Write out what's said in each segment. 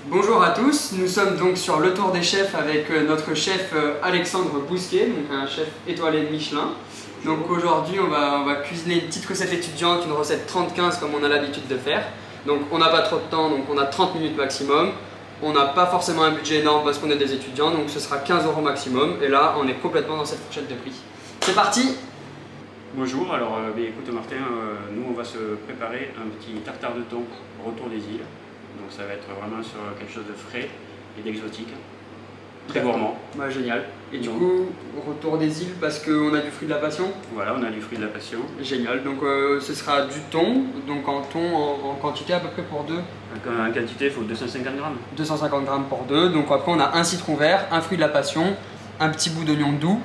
Bonjour à tous, nous sommes donc sur le tour des chefs avec notre chef Alexandre Bousquet, donc un chef étoilé de Michelin. Donc aujourd'hui on va cuisiner une petite recette étudiante, une recette 30-15 comme on a l'habitude de faire. Donc on n'a pas trop de temps, donc on a 30 minutes maximum. On n'a pas forcément un budget énorme parce qu'on est des étudiants, donc ce sera 15 € maximum. Et là on est complètement dans cette fourchette de prix. C'est parti! Bonjour, alors écoute Martin, nous on va se préparer un petit tartare de thon retour des îles. Donc ça va être vraiment sur quelque chose de frais et d'exotique, très gourmand. Bah, génial. Et du coup, retour des îles parce qu'on a du fruit de la passion. Voilà, on a du fruit de la passion. Génial, donc ce sera du thon, donc en quantité à peu près pour deux. En quantité, il faut 250 grammes. 250 grammes pour deux, donc après on a un citron vert, un fruit de la passion, un petit bout d'oignon doux,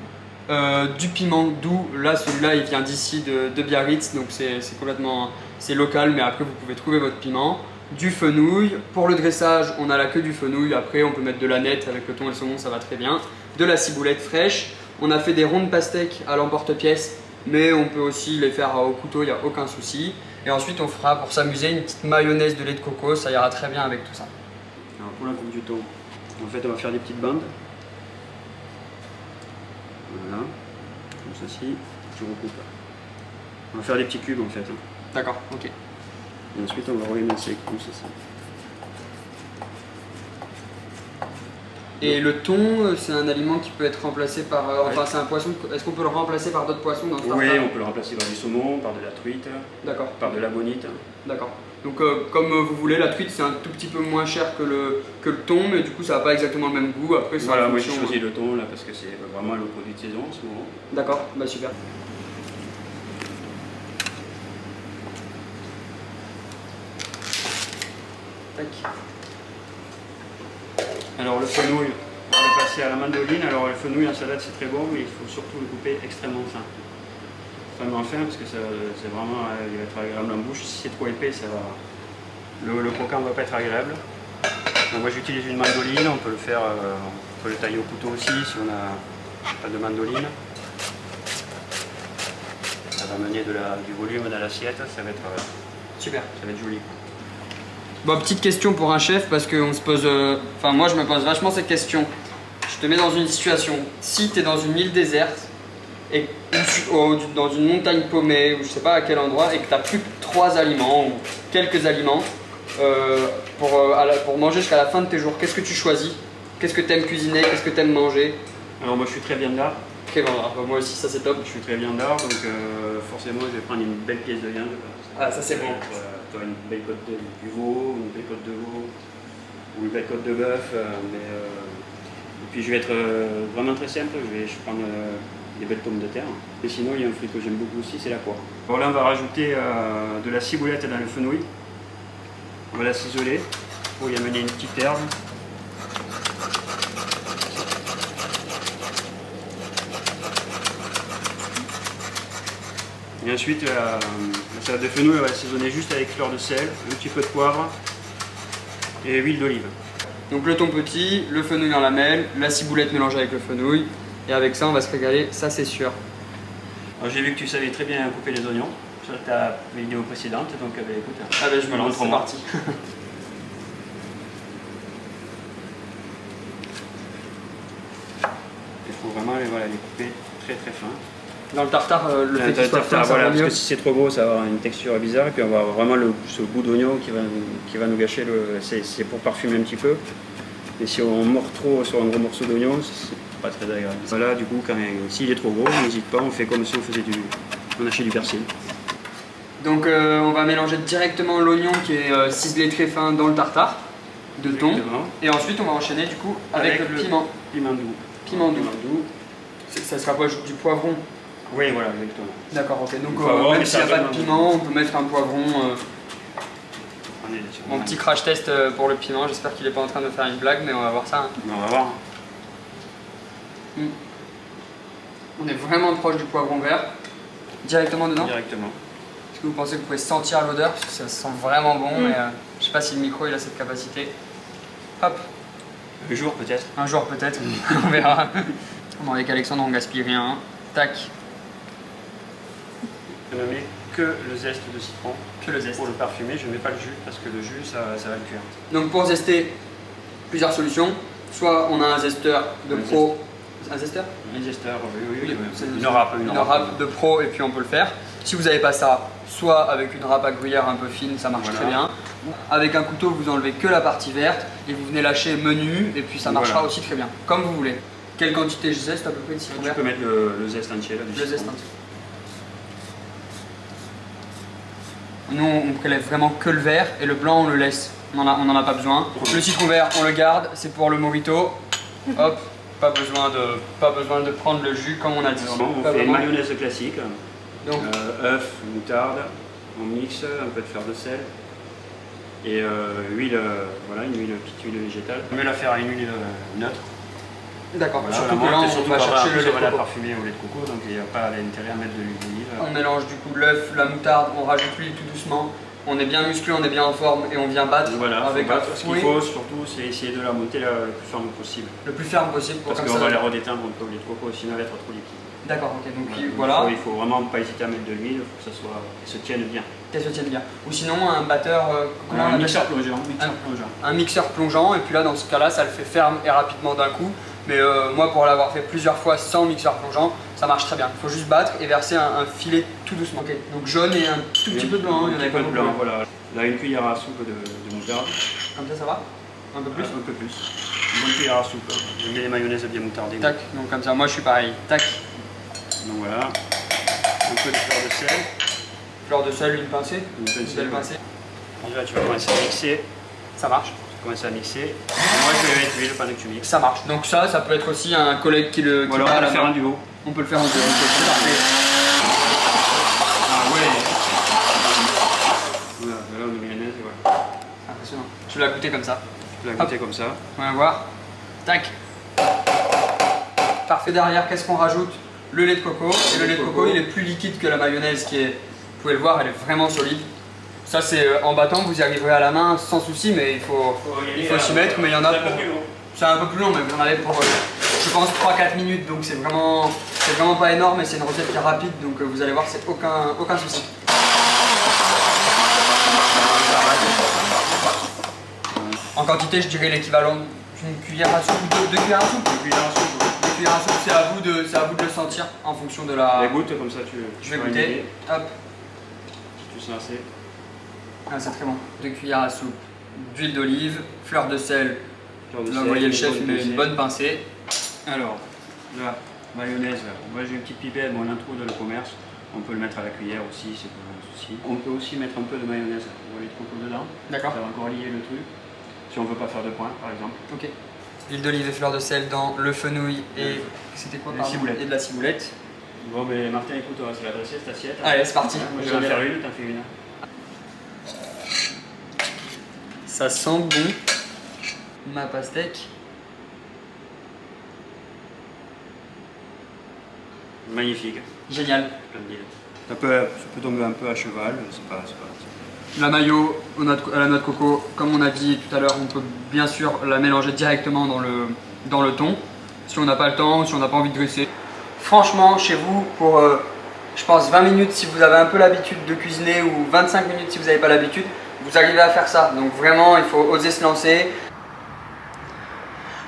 du piment doux, là celui-là il vient d'ici de Biarritz, donc c'est local, mais après vous pouvez trouver votre piment. Du fenouil, pour le dressage on a la queue du fenouil, après on peut mettre de l'aneth avec le thon et le saumon, ça va très bien. De la ciboulette fraîche, on a fait des rondes pastèques à l'emporte-pièce, mais on peut aussi les faire au couteau, il n'y a aucun souci. Et ensuite on fera pour s'amuser une petite mayonnaise de lait de coco, ça ira très bien avec tout ça. Alors pour la coupe du thon, en fait on va faire des petites bandes. Voilà, comme ceci, tu recoupes. On va faire des petits cubes en fait. D'accord, ok. Et ensuite on va remélasser comme ceci. Et le thon, c'est un aliment qui peut être remplacé par... Enfin c'est un poisson, est-ce qu'on peut le remplacer par d'autres poissons dans ce tartare? Oui, on peut le remplacer par du saumon, par de la truite, par de la bonite. D'accord. Donc comme vous voulez, la truite c'est un tout petit peu moins cher que le thon, mais du coup ça n'a pas exactement le même goût. Après, voilà, moi j'ai choisi le thon là parce que c'est vraiment le produit de saison en ce moment. D'accord, bah super. Tac. Alors le fenouil, on va le passer à la mandoline. Alors le fenouil en salade c'est très bon, mais il faut surtout le couper extrêmement fin. Extrêmement fin parce que c'est vraiment, il va être agréable en bouche. Si c'est trop épais, ça va, le croquant ne va pas être agréable. Donc moi j'utilise une mandoline, on peut le faire, on peut le tailler au couteau aussi si on n'a pas de mandoline. Ça va amener du volume dans l'assiette, ça va être super, ça va être joli. Bon, petite question pour un chef parce que on se pose, enfin moi je me pose vachement cette question. Je te mets dans une situation, si tu es dans une île déserte et dans une montagne paumée ou je sais pas à quel endroit et que tu n'as plus que 3 aliments ou quelques aliments pour manger jusqu'à la fin de tes jours, qu'est-ce que tu choisis? Qu'est-ce que tu aimes cuisiner? Qu'est-ce que tu aimes manger? Alors moi je suis très viandard. Ok, bon, moi aussi ça c'est top. Je suis très viandard donc forcément je vais prendre une belle pièce de viande. Ah ça c'est bon. Une belle côte du veau, une belle côte de veau ou une belle côte de bœuf. Et puis je vais être vraiment très simple, je vais prendre des belles pommes de terre. Et sinon il y a un fruit que j'aime beaucoup aussi, c'est la poire. Alors là on va rajouter de la ciboulette dans le fenouil. On va la ciseler pour y amener une petite herbe. Et ensuite, la salade de fenouil, on va l'assaisonner juste avec fleur de sel, un petit peu de poivre et huile d'olive. Donc le thon petit, le fenouil en lamelles, la ciboulette mélangée avec le fenouil. Et avec ça, on va se régaler, ça c'est sûr. Alors j'ai vu que tu savais très bien couper les oignons sur ta vidéo précédente, donc écoute, je me lance, c'est parti. Il faut vraiment les couper très très fin. Dans le tartare, le fait qu'il soit fin, ça va mieux. Parce que si c'est trop gros, ça va avoir une texture bizarre, et puis on va avoir vraiment ce goût d'oignon qui va nous gâcher. C'est pour parfumer un petit peu. Et si on mord trop sur un gros morceau d'oignon, c'est pas très agréable. Voilà, du coup, s'il est trop gros, n'hésite pas, on fait comme si on faisait on hachait du persil. Donc on va mélanger directement l'oignon qui est ciselé très fin dans le tartare de thon. Et ensuite on va enchaîner du coup avec le piment. Piment doux. Piment doux. Ça sera quoi, du poivron? Oui, voilà, exactement. D'accord, ok. Donc même s'il n'y a pas de piment, on peut mettre un poivron. Mon petit crash test pour le piment, j'espère qu'il n'est pas en train de faire une blague, mais on va voir ça. Hein. On va voir. On est vraiment proche du poivron vert. Directement dedans? Directement. Est-ce que vous pensez que vous pouvez sentir l'odeur? Parce que ça sent vraiment bon, mais je sais pas si le micro il a cette capacité. Hop. Un jour peut-être. Un jour peut-être, on verra. Bon, avec Alexandre on gaspille rien. Hein. Tac. Je ne mets que le zeste de citron. Que le zeste. Pour le parfumer, je ne mets pas le jus parce que le jus ça va le cuire. Donc pour zester, plusieurs solutions. Soit on a un zesteur de pro. Un zesteur? Un zesteur, oui. Une râpe de pro et puis on peut le faire. Si vous n'avez pas ça, soit avec une râpe à gruyère un peu fine, ça marche très bien. Avec un couteau, vous enlevez que la partie verte et vous venez lâcher menu et puis ça marchera aussi très bien, comme vous voulez. Quelle quantité de zeste à peu près de citron vert? Tu peux mettre le zeste entier là. Le zeste entier. Nous, on prélève vraiment que le vert et le blanc, on le laisse. On n'en a pas besoin. Le citron vert, on le garde, c'est pour le mojito. Hop, pas besoin de prendre le jus comme on a dit. On fait une mayonnaise classique. Donc, œuf, moutarde, on mixe, un peu de fleur de sel et huile, voilà, une petite huile végétale. On met la faire à une huile neutre. D'accord, voilà, surtout que là on va chercher le lait de coco. Parfumé au lait de coco, donc il n'y a pas l'intérêt à mettre de l'huile d'olive. On mélange du coup l'œuf, la moutarde, on rajoute l'huile tout doucement. On est bien musclé, on est bien en forme et on vient battre avec un ce qu'il faut surtout, c'est essayer de la monter le plus ferme possible. Le plus ferme possible pour parce qu'on va la redétendre un peu au lait de coco, sinon elle va être trop liquide. D'accord, ok, donc voilà. Il faut vraiment pas hésiter à mettre de l'huile pour que qu'elle se tienne bien. Qu'elle se tienne bien. Ou sinon un batteur, un mixeur plongeant. Un mixeur plongeant, et puis là dans ce cas-là, ça le fait ferme et rapidement d'un coup. Mais moi, pour l'avoir fait plusieurs fois sans mixeur plongeant, ça marche très bien. Il faut juste battre et verser un filet tout doucement. Okay. Donc jaune et un tout petit peu de blanc. Un petit peu de blanc, voilà. Là, une cuillère à soupe de moutarde. Comme ça va? Un peu plus? Un peu plus. Une bonne cuillère à soupe. Je mets les mayonnaises bien moutardées. Tac, donc comme ça, moi je suis pareil. Tac. Donc voilà. Un peu de fleur de sel. Fleur de sel, une pincée. Une pincée. Et là, tu vas commencer à mixer. Ça marche. Commencer à mixer. Et moi je vais mettre l'huile pendant que tu mixes. Ça marche. Donc ça peut être aussi un collègue qui le. Voilà, on peut le faire en duo. On peut le faire en duo. C'est parfait. Ah ouais. Voilà, on met mayonnaise et voilà. Impressionnant. Tu l'as goûté comme ça. Tu l'as goûté comme ça. On va voir. Tac. Parfait. Derrière, qu'est-ce qu'on rajoute? Le lait de coco. Et le lait de coco, il est plus liquide que la mayonnaise qui est. Vous pouvez le voir, elle est vraiment solide. Ça c'est en battant, vous y arriverez à la main sans souci, mais il faut s'y mettre. Mais il y en a pour. C'est un peu plus long, mais vous en avez pour, je pense, 3-4 minutes. Donc c'est vraiment pas énorme, mais c'est une recette qui est rapide. Donc vous allez voir, c'est aucun souci. En quantité, je dirais l'équivalent d'une cuillère à soupe ou deux cuillères à soupe. Deux cuillères à soupe. Deux cuillères à soupe, c'est à vous de le sentir en fonction de la. Les gouttes comme ça, je vais goûter. Hop. Tu sens assez. Ah, c'est très bon. 2 cuillères à soupe d'huile d'olive, fleur de sel. Là, vous voyez le chef, il met une bonne pincée. Alors, la mayonnaise, moi j'ai une petite pipette, mon intro de le commerce. On peut le mettre à la cuillère aussi, c'est pas un souci. On peut aussi mettre un peu de mayonnaise, on va mettre de coco dedans. D'accord. Ça va encore lier le truc. Si on veut pas faire de points, par exemple. Ok. Huile d'olive et fleur de sel dans le fenouil et c'était quoi, ciboulette. Et de la ciboulette. Bon, mais Martin, écoute, on va se la dresser cette assiette. Allez, c'est parti. Moi, je vais en faire une, t'en fais une. Ça sent bon, ma pastèque. Magnifique. Génial. Ça peut tomber un peu à cheval, c'est pas. La mayo à la noix de coco, comme on a dit tout à l'heure, on peut bien sûr la mélanger directement dans le thon. Si on n'a pas le temps, si on n'a pas envie de dresser. Franchement, chez vous, pour je pense 20 minutes si vous avez un peu l'habitude de cuisiner ou 25 minutes si vous n'avez pas l'habitude, vous arrivez à faire ça. Donc vraiment, il faut oser se lancer.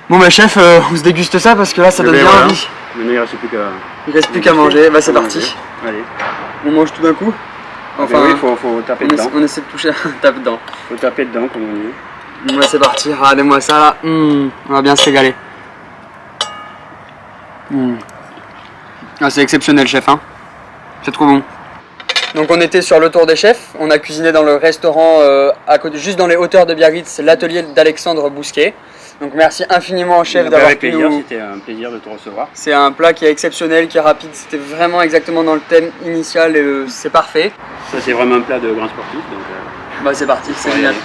Bon bah chef, on se déguste ça parce que là ça donne bien envie. Maintenant il reste plus qu'à... Il reste plus qu'à manger, bah c'est parti. Allez. On mange tout d'un coup. Enfin, oui, faut taper dedans. On essaie de toucher, tape dedans. Faut taper dedans comme on dit. Ouais, c'est parti, regardez-moi ça là. On va bien se régaler. Ah, c'est exceptionnel chef, hein. C'est trop bon. Donc on était sur le tour des chefs, on a cuisiné dans le restaurant à côté, juste dans les hauteurs de Biarritz, l'atelier d'Alexandre Bousquet. Donc merci infiniment au chef d'avoir pu nous... C'était un plaisir de te recevoir. C'est un plat qui est exceptionnel, qui est rapide, c'était vraiment exactement dans le thème initial et c'est parfait. Ça c'est vraiment un plat de grand sportif. Donc, bah c'est parti, c'est génial.